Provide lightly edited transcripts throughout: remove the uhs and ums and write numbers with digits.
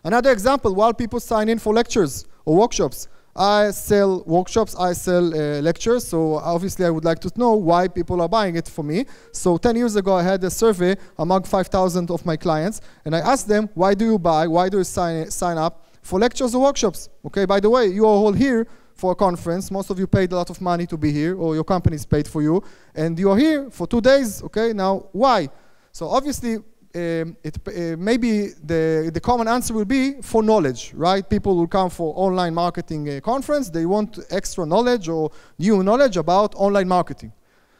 Another example, while people sign in for lectures or workshops, I sell workshops, I sell lectures, so obviously I would like to know why people are buying it for me. So 10 years ago I had a survey among 5,000 of my clients, and I asked them, why do you buy, why do you sign up for lectures or workshops? Okay, by the way, you are all here for a conference, most of you paid a lot of money to be here, or your company's paid for you, and you are here for 2 days, okay, now why? So obviously, maybe the common answer will be for knowledge, right? People will come for online marketing conference, they want extra knowledge or new knowledge about online marketing.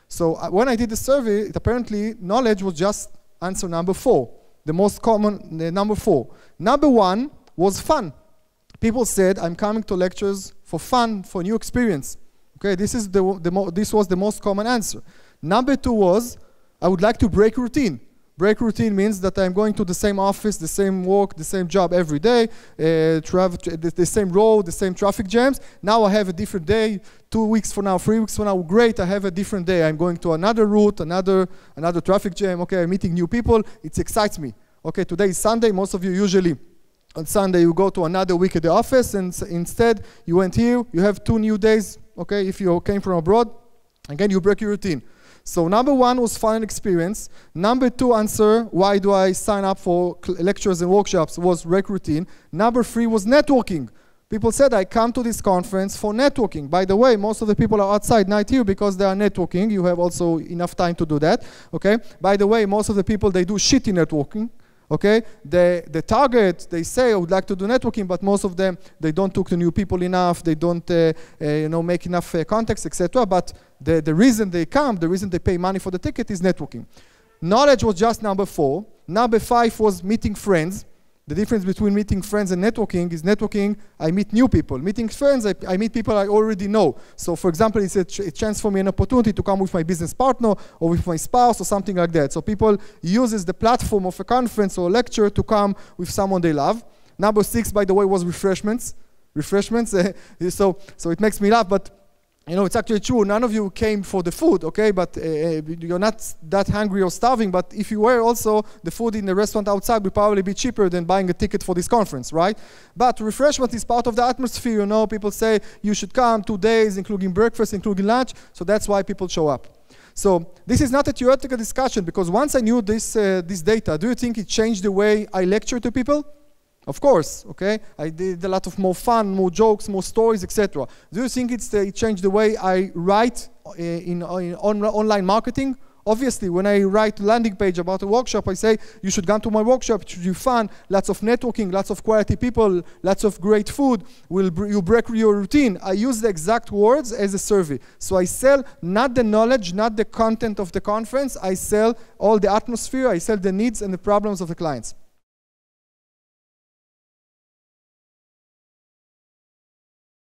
So when I did the survey, apparently knowledge was just answer number 4, the most common number 4. Number 1 was fun. People said, I'm coming to lectures for fun, for new experience. Okay, this was the most common answer. Number 2 was, I would like to break routine. Break routine means that I'm going to the same office, the same work, the same job every day, travel the same road, the same traffic jams. Now I have a different day, 2 weeks from now, 3 weeks from now, great, I have a different day. I'm going to another route, another traffic jam, okay, I'm meeting new people, it excites me. Okay, today is Sunday, most of you usually on Sunday you go to another week at the office, and instead you went here, you have 2 new days, okay, if you came from abroad, again you break your routine. So number 1 was fun and experience. Number 2 answer, why do I sign up for lectures and workshops, was break routine. Number 3 was networking. People said, I come to this conference for networking. By the way, most of the people are outside, not here, because they are networking. You have also enough time to do that, okay? By the way, most of the people, they do shitty networking. Okay, the target, they say, I would like to do networking, but most of them, they don't talk to new people enough, they don't make enough contacts, etc. But the reason they come, the reason they pay money for the ticket is networking. Knowledge was just number 4. Number 5 was meeting friends. The difference between meeting friends and networking is networking, I meet new people. Meeting friends, I meet people I already know. So for example, it's a chance for me, an opportunity to come with my business partner or with my spouse or something like that. So people uses the platform of a conference or a lecture to come with someone they love. Number 6, by the way, was refreshments. So it makes me laugh, but you know, it's actually true. None of you came for the food, okay? But you're not that hungry or starving. But if you were also, the food in the restaurant outside would probably be cheaper than buying a ticket for this conference, right? But refreshment is part of the atmosphere, you know. People say you should come 2 days, including breakfast, including lunch. So that's why people show up. So this is not a theoretical discussion, because once I knew this data, do you think it changed the way I lecture to people? Of course, okay? I did a lot of more fun, more jokes, more stories, etc. Do you think it changed the way I write in online marketing? Obviously, when I write a landing page about a workshop, I say, you should come to my workshop, it should be fun, lots of networking, lots of quality people, lots of great food, you break your routine. I use the exact words as a survey. So I sell not the knowledge, not the content of the conference, I sell all the atmosphere, I sell the needs and the problems of the clients.